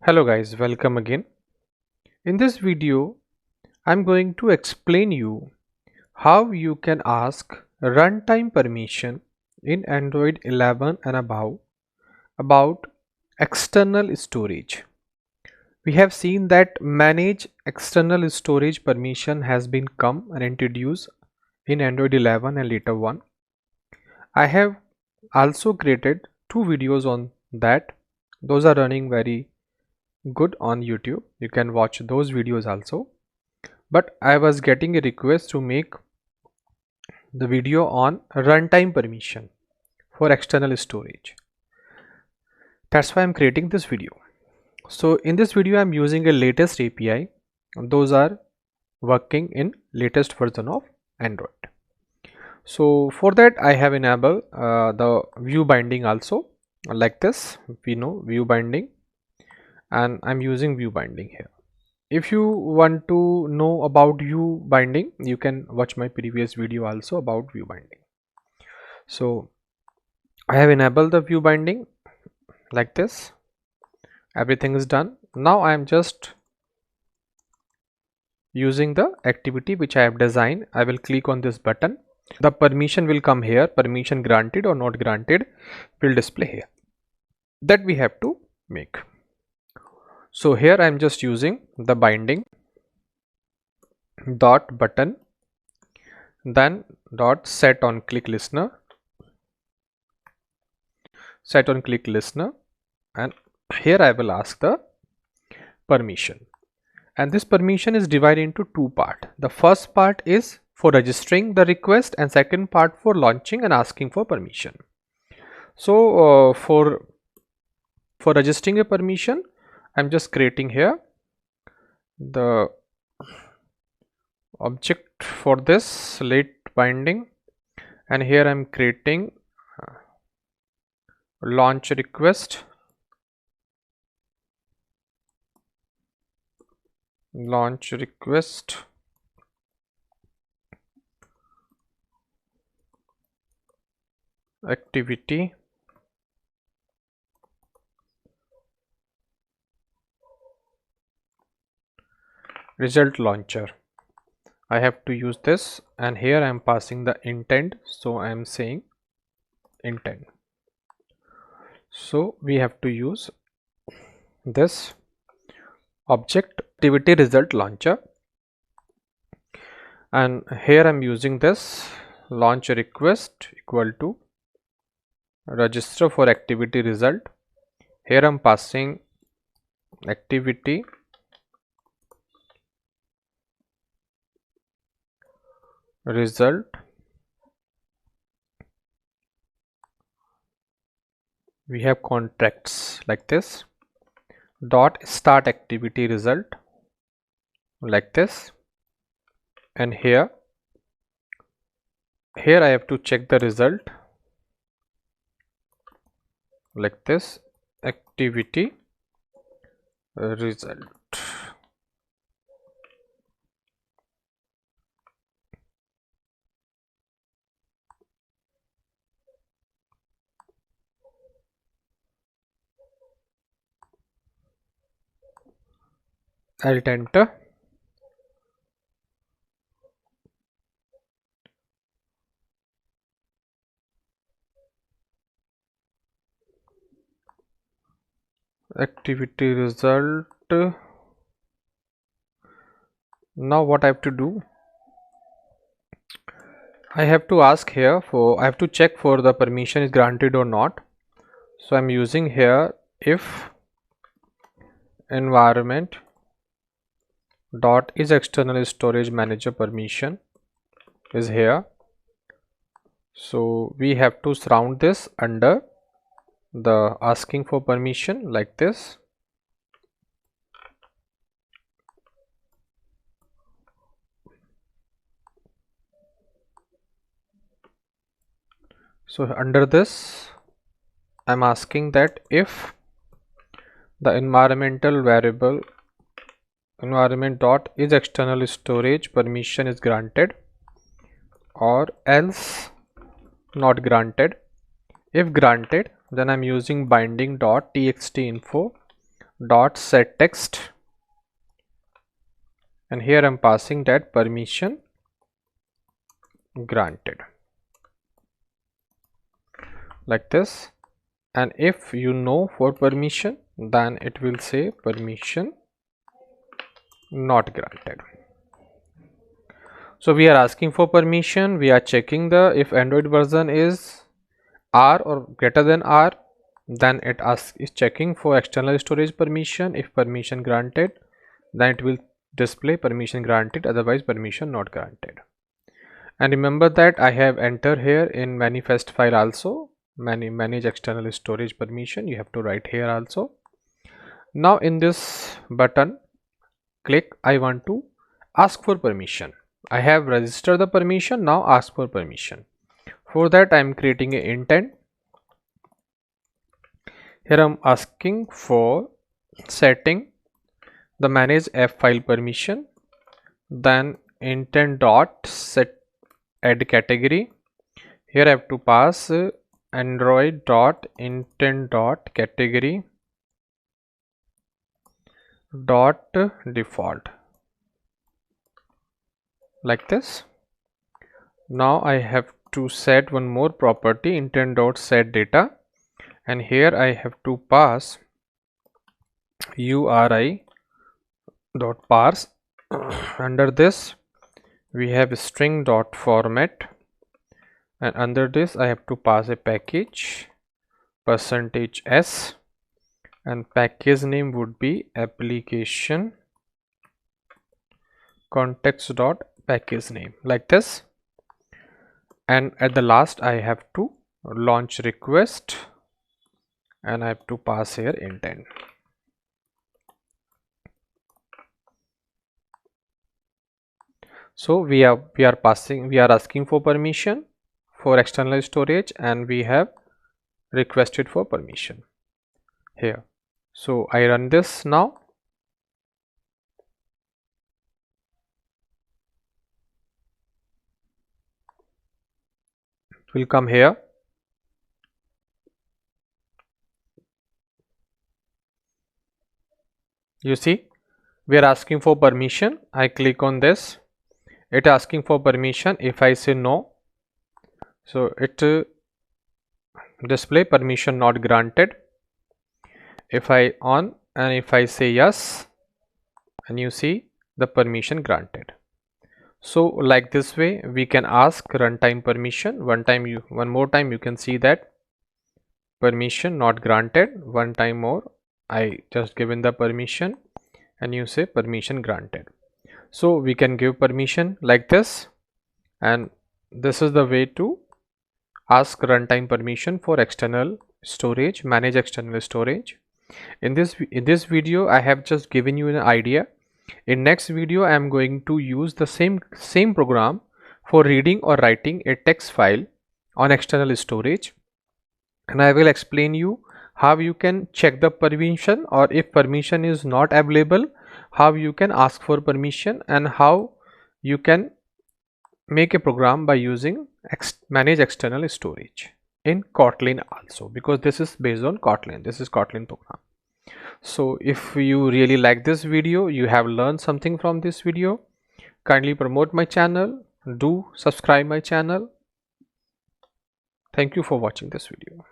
Hello guys, welcome again. In this video, I'm going to explain you how you can ask runtime permission in Android 11 and above about external storage. We have seen that manage external storage permission has been come and introduced in Android 11 and later one. I have also created two videos on that. Those are running very good on YouTube. You can watch those videos also. But I was getting a request to make the video on runtime permission for external storage. That's why I'm creating this video. So in this video, I'm using a latest API. Those are working in latest version of Android. So for that, I have enabled the view binding also like this. We know view binding, and I'm using view binding here. If you want to know about view binding, you can watch my previous video also about view binding. So I have enabled the view binding like this. Everything is done. Now I am just using the activity which I have designed. I will click on this button. The permission will come here. Permission granted or not granted will display here. That we have to make. So here I am just using the binding dot button, then dot set on click listener, and here I will ask the permission, and this permission is divided into two parts. The first part is for registering the request and second part for launching and asking for permission. So for registering a permission, I'm just creating here the object for this late binding, and here I'm creating launch request, activity result launcher. I have to use this, and here I am passing the intent, so I am saying intent. So we have to use this object activity result launcher, and here I'm using this launch request equal to register for activity result. Here I'm passing activity result, we have contracts like this, dot start activity result like this, and here I have to check the result like this, activity result. I'll enter. Activity result. Now what I have to do, I have to ask here for, I have to check for the permission is granted or not. So I'm using here if environment dot is external storage manager permission is here. So we have to surround this under the asking for permission like this. So under this I'm asking that if the environmental variable environment dot is external storage permission is granted or else not granted. If granted, then I'm using binding dot txt info dot set text, and here I'm passing that permission granted like this. And if you know for permission, then it will say permission not granted. So we are asking for permission, we are checking the if Android version is R or greater than R, then it is checking for external storage permission. If permission granted, then it will display permission granted, otherwise permission not granted. And remember that I have entered here in manifest file also manage external storage permission. You have to write here also. Now in this button, click I want to ask for permission. I have registered the permission, now ask for permission. For that I am creating a intent. Here I am asking for setting the manage app file permission, then intent dot set add category. Here I have to pass Android dot intent dot category dot default like this. Now I have to set one more property, intent dot set data, and here I have to pass URI dot parse. Under this we have string dot format, and under this I have to pass a package %s, and package name would be application context dot package name like this. And at the last I have to launch request, and I have to pass here intent. So we are asking for permission for external storage, and we have requested for permission here. So I run this now. We'll come here. You see, we are asking for permission. I click on this. It asking for permission. If I say no, so it display permission not granted. If I on, and if I say yes, and you see the permission granted. So like this way we can ask runtime permission. One more time you can see that permission not granted. One time more, I just given the permission, and you say permission granted. So we can give permission like this, and this is the way to ask runtime permission for external storage, manage external storage. In this video I have just given you an idea. In next video I am going to use the same program for reading or writing a text file on external storage, and I will explain you how you can check the permission, or if permission is not available, how you can ask for permission, and how you can make a program by using manage external storage in Kotlin also, because this is based on Kotlin. This is Kotlin program. So if you really like this video, you have learned something from this video, kindly promote my channel, do subscribe my channel. Thank you for watching this video.